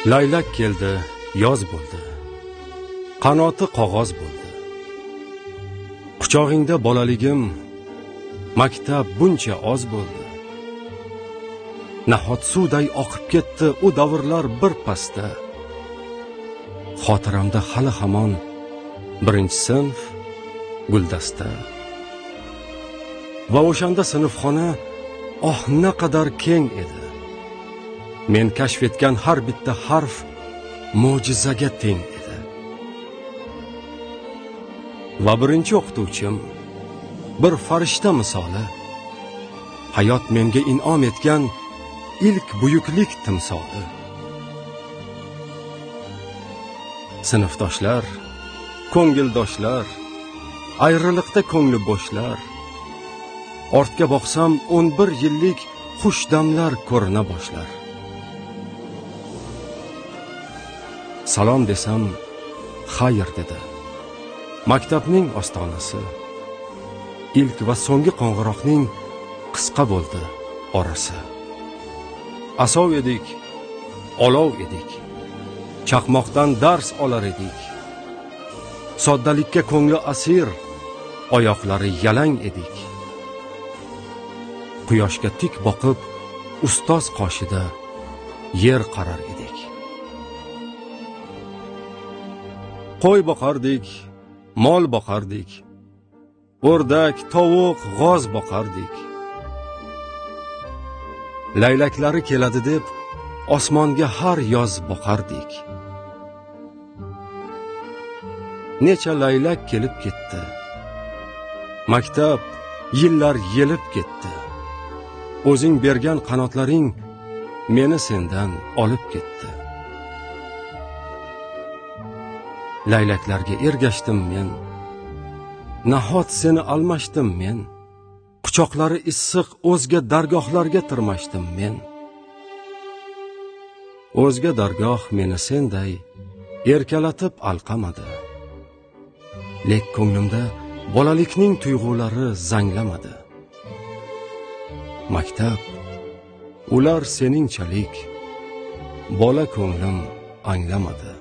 Laylak keldi, yoz bo'ldi. Qanoti qog'oz bo'ldi. Quchog'ingda bolaligim, maktab buncha oz bo'ldi. Nahot suvday oqib ketdi u davrlar bir pasda. Xotiramda hali hamon birinchi sinf guldasta. Va o'shanda sinfxona naqadar keng edi. Men kashf etgan har bitta harf mo'jizaga teng edi. Va birinchi o'qituvchim bir farishta misoli. Hayot menga in'om etgan ilk buyuklik timsoli. Sinfdoshlar, ko'ngildoshlar, ayriliqda ko'ngli bo'shlar. Ortga boqsam 11 yillik xush damlar ko'rina boshlar. Salom desam, xayr dedi. Maktabning ostonasi. Ilk va so'nggi qo'ng'iroqning qisqa bo'ldi orasi. Asov edik, olov edik. Chaqmoqdan dars olar edik. Soddalikka ko'ngli asir, oyoqlari yalang edik. Quyoshga tik boqib, ustoz qoshida yer qarar edik. Qo'y boqardik, mol boqardik. O'rdak, tovuq, g'oz boqardik. Laylaklari keladi deb osmonga har yoz boqardik. Necha laylak kelib ketdi. Maktab yillar yelib ketdi. O'zing bergan qanotlaring meni sendan olib ketdi. Laylaklarga ergashdim men. Nahot seni almashdim men. Quchoqlari issiq o'zga dargohlarga tirmashdim men. O'zga dargoh meni senday erkalatib alqamadi. Lek ko'nglimda bolalikning tuyg'ulari zanglamadi. Maktab, ular seningchalik bola ko'nglim anglamadi.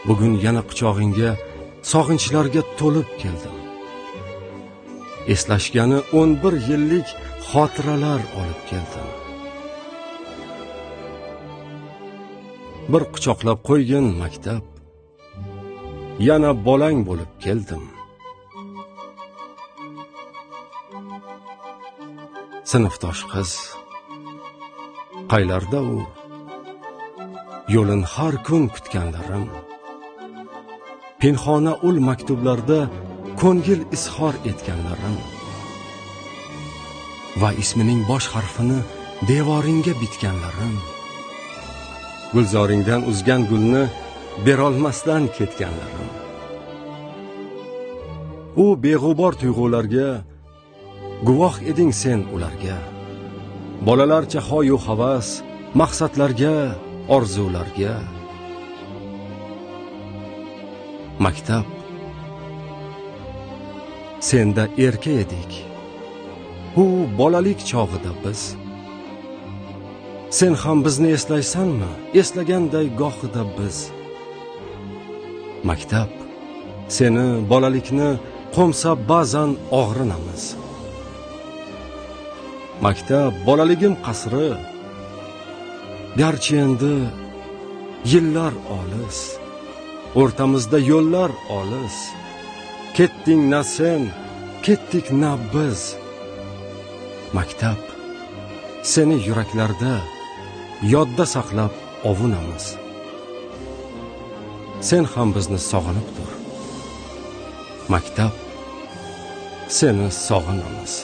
Bugun yana quchog'ingga sog'inchlarga to'lib keldim. Eslashgani 11 yillik xotiralar olib keldim. Bir quchoqlab qo'ygin maktab, yana bolang bo'lib keldim. Sinfdosh qiz, qaylarda u? Yo'lin har kun kutganlarim. Pinxona ul maktublarda ko'ngil izhor etganlarim. Va ismining bosh harfini devoringga bitganlarim. Gulzoringdan uzgan gulni berolmasdan ketganlarim. U beg'ubor tuyg'ularga guvoh eding sen ularga. Bolalarcha hoyu havas, maqsadlarga, orzularga. Maktab, senda erka edik. Bu bolalik chog'ida biz. Sen ham bizni eslaysanmi? Eslaganday gohida biz. Maktab, seni bolalikni qo'msa ba'zan og'rinamiz. Maktab, bolaligim qasri. Garchi endi yillar olis, o'rtamizda yo'llar olis. Ketding na sen, ketdik na biz. Maktab, seni yuraklarda yodda saqlab ovunamiz. Sen ham bizni sog'inib tur. Maktab, seni sog'inamiz.